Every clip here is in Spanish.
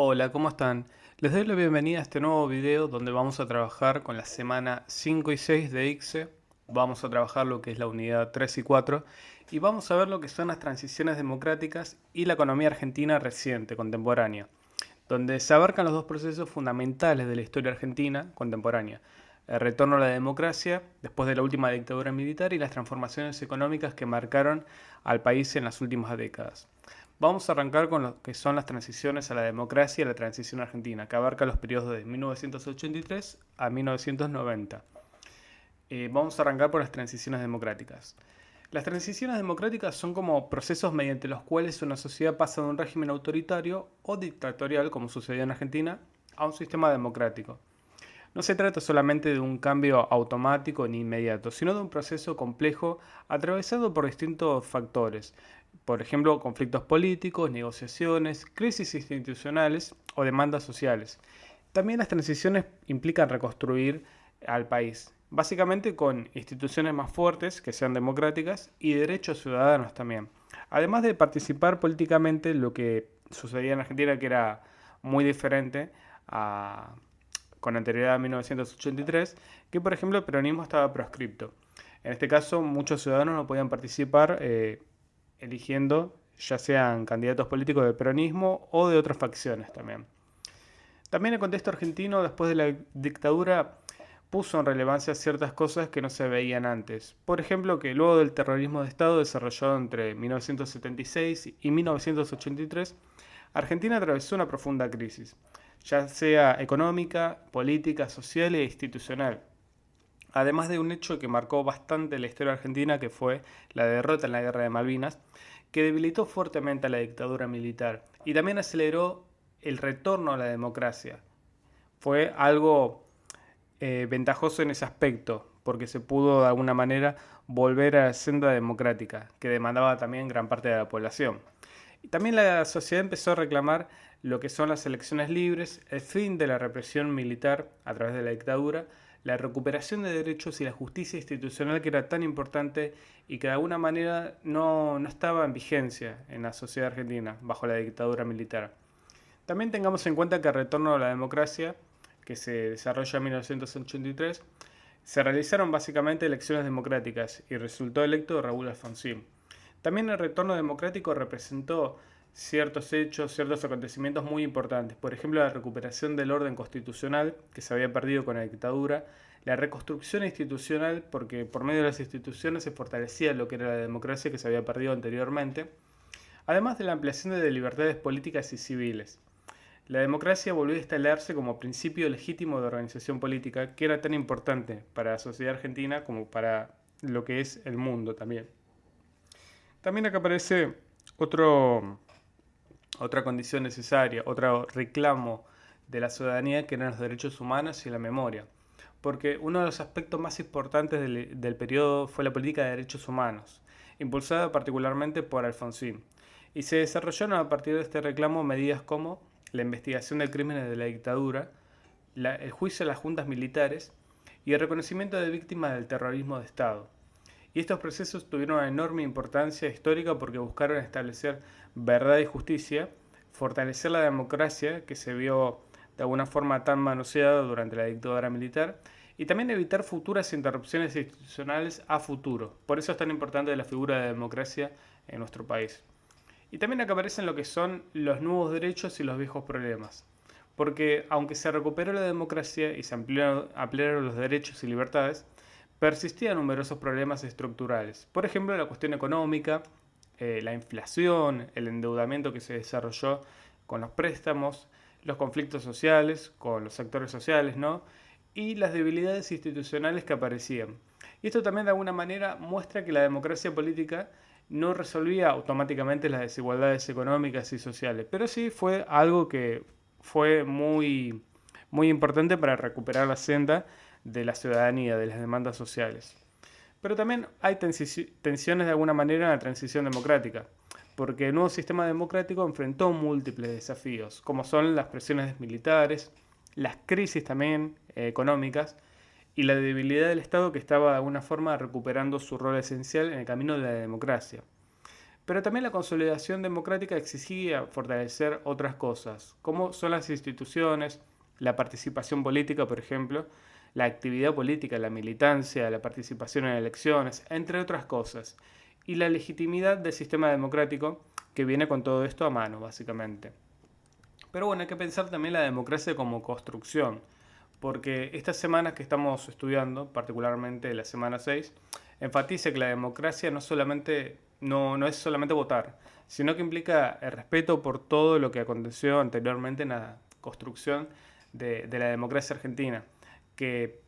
Hola, ¿cómo están? Les doy la bienvenida a este nuevo video donde vamos a trabajar con la semana 5 y 6 de ICSE. Vamos a trabajar lo que es la unidad 3 y 4 y vamos a ver lo que son las transiciones democráticas y la economía argentina reciente, contemporánea, donde se abarcan los dos procesos fundamentales de la historia argentina contemporánea: el retorno a la democracia después de la última dictadura militar y las transformaciones económicas que marcaron al país en las últimas décadas. Vamos a arrancar con lo que son las transiciones a la democracia y a la transición argentina, que abarca los periodos de 1983 a 1990. Vamos a arrancar por las transiciones democráticas. Las transiciones democráticas son como procesos mediante los cuales una sociedad pasa de un régimen autoritario o dictatorial, como sucedió en Argentina, a un sistema democrático. No se trata solamente de un cambio automático ni inmediato, sino de un proceso complejo atravesado por distintos factores. Por ejemplo, conflictos políticos, negociaciones, crisis institucionales o demandas sociales. También las transiciones implican reconstruir al país, básicamente con instituciones más fuertes, que sean democráticas, y derechos ciudadanos también. Además de participar políticamente, lo que sucedía en Argentina, que era muy diferente a, con anterioridad a 1983, que por ejemplo el peronismo estaba proscripto. En este caso, muchos ciudadanos no podían participar eligiendo ya sean candidatos políticos del peronismo o de otras facciones también. También el contexto argentino, después de la dictadura, puso en relevancia ciertas cosas que no se veían antes. Por ejemplo, que luego del terrorismo de Estado desarrollado entre 1976 y 1983, Argentina atravesó una profunda crisis, ya sea económica, política, social e institucional. Además de un hecho que marcó bastante la historia argentina, que fue la derrota en la Guerra de Malvinas, que debilitó fuertemente a la dictadura militar y también aceleró el retorno a la democracia. Fue algo ventajoso en ese aspecto, porque se pudo de alguna manera volver a la senda democrática, que demandaba también gran parte de la población. Y también la sociedad empezó a reclamar lo que son las elecciones libres, el fin de la represión militar a través de la dictadura, la recuperación de derechos y la justicia institucional, que era tan importante y que de alguna manera no estaba en vigencia en la sociedad argentina bajo la dictadura militar. También tengamos en cuenta que el retorno a la democracia, que se desarrolla en 1983, se realizaron básicamente elecciones democráticas y resultó electo Raúl Alfonsín. También el retorno democrático representó ciertos hechos, ciertos acontecimientos muy importantes. Por ejemplo, la recuperación del orden constitucional que se había perdido con la dictadura, la reconstrucción institucional, porque por medio de las instituciones se fortalecía lo que era la democracia que se había perdido anteriormente, además de la ampliación de libertades políticas y civiles. La democracia volvió a instalarse como principio legítimo de organización política, que era tan importante para la sociedad argentina como para lo que es el mundo también. También acá aparece otro, otra condición necesaria, otro reclamo de la ciudadanía, que eran los derechos humanos y la memoria. Porque uno de los aspectos más importantes del periodo fue la política de derechos humanos, impulsada particularmente por Alfonsín. Y se desarrollaron a partir de este reclamo medidas como la investigación de crímenes de la dictadura, el juicio a las juntas militares y el reconocimiento de víctimas del terrorismo de Estado. Y estos procesos tuvieron una enorme importancia histórica porque buscaron establecer verdad y justicia, fortalecer la democracia, que se vio de alguna forma tan manoseada durante la dictadura militar, y también evitar futuras interrupciones institucionales a futuro. Por eso es tan importante la figura de la democracia en nuestro país. Y también acá aparecen lo que son los nuevos derechos y los viejos problemas. Porque aunque se recuperó la democracia y se ampliaron los derechos y libertades, persistían numerosos problemas estructurales. Por ejemplo, la cuestión económica, la inflación, el endeudamiento que se desarrolló con los préstamos, los conflictos sociales con los sectores sociales, ¿no? Y las debilidades institucionales que aparecían. Y esto también de alguna manera muestra que la democracia política no resolvía automáticamente las desigualdades económicas y sociales, pero sí fue algo que fue muy importante para recuperar la senda de la ciudadanía, de las demandas sociales. Pero también hay tensiones de alguna manera en la transición democrática, porque el nuevo sistema democrático enfrentó múltiples desafíos, como son las presiones militares, las crisis también económicas y la debilidad del Estado, que estaba de alguna forma recuperando su rol esencial en el camino de la democracia. Pero también la consolidación democrática exigía fortalecer otras cosas, como son las instituciones, la participación política, por ejemplo, la actividad política, la militancia, la participación en elecciones, entre otras cosas, y la legitimidad del sistema democrático que viene con todo esto a mano, básicamente. Pero bueno, hay que pensar también la democracia como construcción, porque estas semanas que estamos estudiando, particularmente la semana 6, enfatiza que la democracia no es solamente votar, sino que implica el respeto por todo lo que aconteció anteriormente en la construcción de la democracia argentina, que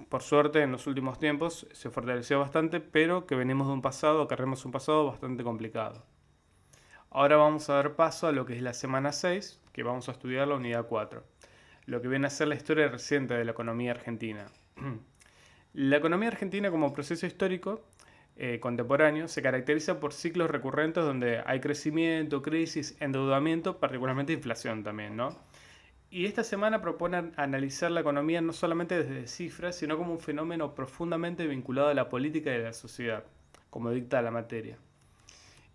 por suerte en los últimos tiempos se fortaleció bastante, pero que venimos de un pasado, acarreamos un pasado bastante complicado. Ahora vamos a dar paso a lo que es la semana 6, que vamos a estudiar la unidad 4, lo que viene a ser la historia reciente de la economía argentina. La economía argentina como proceso histórico contemporáneo se caracteriza por ciclos recurrentes donde hay crecimiento, crisis, endeudamiento, particularmente inflación también, ¿no? Y esta semana propone analizar la economía no solamente desde cifras, sino como un fenómeno profundamente vinculado a la política y a la sociedad, como dicta la materia.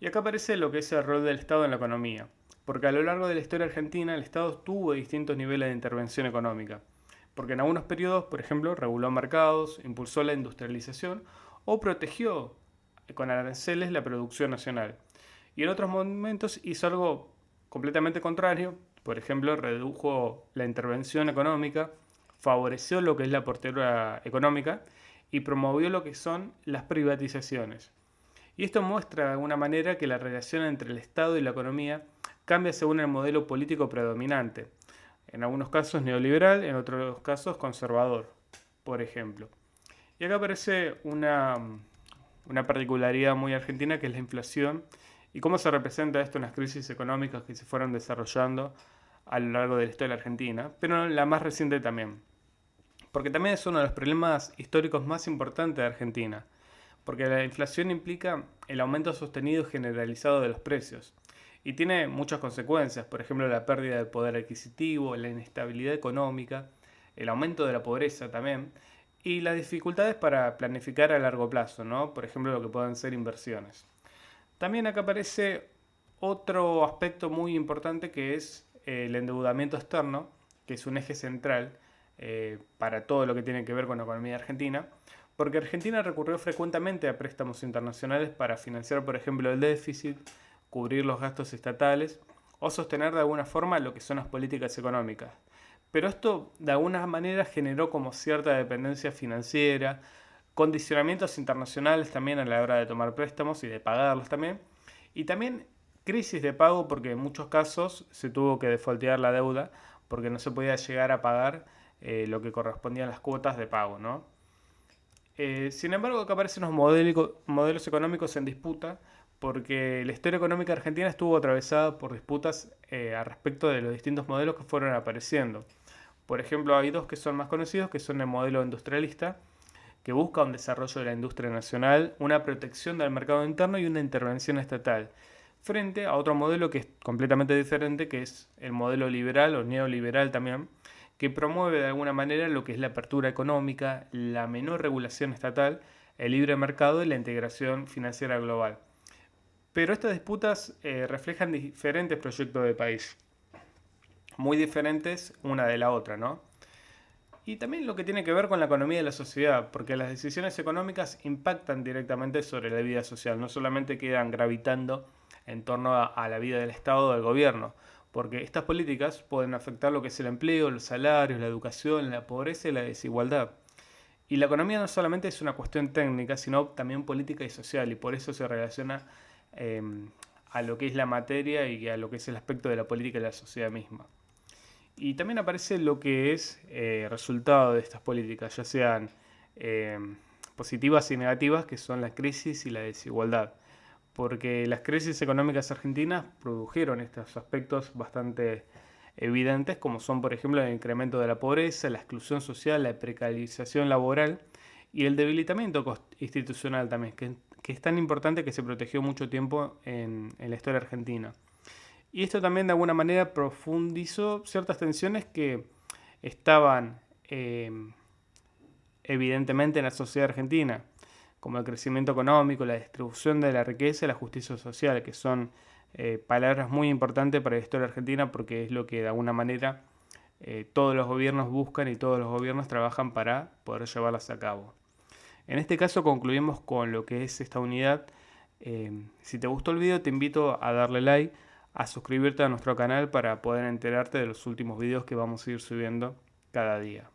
Y acá aparece lo que es el rol del Estado en la economía, porque a lo largo de la historia argentina el Estado tuvo distintos niveles de intervención económica, porque en algunos periodos, por ejemplo, reguló mercados, impulsó la industrialización o protegió con aranceles la producción nacional. Y en otros momentos hizo algo completamente contrario, por ejemplo, redujo la intervención económica, favoreció lo que es la apertura económica y promovió lo que son las privatizaciones. Y esto muestra de alguna manera que la relación entre el Estado y la economía cambia según el modelo político predominante. En algunos casos neoliberal, en otros casos conservador, por ejemplo. Y acá aparece una particularidad muy argentina que es la inflación y cómo se representa esto en las crisis económicas que se fueron desarrollando a lo largo de la historia argentina, pero la más reciente también. Porque también es uno de los problemas históricos más importantes de Argentina, porque la inflación implica el aumento sostenido y generalizado de los precios y tiene muchas consecuencias, por ejemplo la pérdida del poder adquisitivo, la inestabilidad económica, el aumento de la pobreza también y las dificultades para planificar a largo plazo, ¿no? Por ejemplo lo que puedan ser inversiones. También acá aparece otro aspecto muy importante que es el endeudamiento externo, que es un eje central para todo lo que tiene que ver con la economía argentina, porque Argentina recurrió frecuentemente a préstamos internacionales para financiar, por ejemplo, el déficit, cubrir los gastos estatales o sostener de alguna forma lo que son las políticas económicas. Pero esto de alguna manera generó como cierta dependencia financiera, condicionamientos internacionales también a la hora de tomar préstamos y de pagarlos también, y también crisis de pago porque en muchos casos se tuvo que defaultear la deuda porque no se podía llegar a pagar lo que correspondía a las cuotas de pago, ¿no? Sin embargo, acá aparecen unos modelos económicos en disputa porque la historia económica argentina estuvo atravesada por disputas al respecto de los distintos modelos que fueron apareciendo. Por ejemplo, hay dos que son más conocidos, que son el modelo industrialista, que busca un desarrollo de la industria nacional, una protección del mercado interno y una intervención estatal, frente a otro modelo que es completamente diferente, que es el modelo liberal o neoliberal también, que promueve de alguna manera lo que es la apertura económica, la menor regulación estatal, el libre mercado y la integración financiera global. Pero estas disputas reflejan diferentes proyectos de país, muy diferentes una de la otra, ¿no? Y también lo que tiene que ver con la economía de la sociedad, porque las decisiones económicas impactan directamente sobre la vida social, no solamente quedan gravitando en torno a la vida del Estado o del gobierno, porque estas políticas pueden afectar lo que es el empleo, los salarios, la educación, la pobreza y la desigualdad. Y la economía no solamente es una cuestión técnica, sino también política y social, y por eso se relaciona eh, a lo que es la materia y a lo que es el aspecto de la política y la sociedad misma. Y también aparece lo que es resultado de estas políticas, ya sean eh, positivas y negativas, que son la crisis y la desigualdad. Porque las crisis económicas argentinas produjeron estos aspectos bastante evidentes, como son, por ejemplo, el incremento de la pobreza, la exclusión social, la precarización laboral y el debilitamiento institucional también, que es tan importante que se protegió mucho tiempo en la historia argentina. Y esto también de alguna manera profundizó ciertas tensiones que estaban evidentemente en la sociedad argentina. como el crecimiento económico, la distribución de la riqueza y la justicia social, que son palabras muy importantes para la historia argentina porque es lo que de alguna manera todos los gobiernos buscan y todos los gobiernos trabajan para poder llevarlas a cabo. En este caso concluimos con lo que es esta unidad. Si te gustó el video te invito a darle like, a suscribirte a nuestro canal para poder enterarte de los últimos videos que vamos a ir subiendo cada día.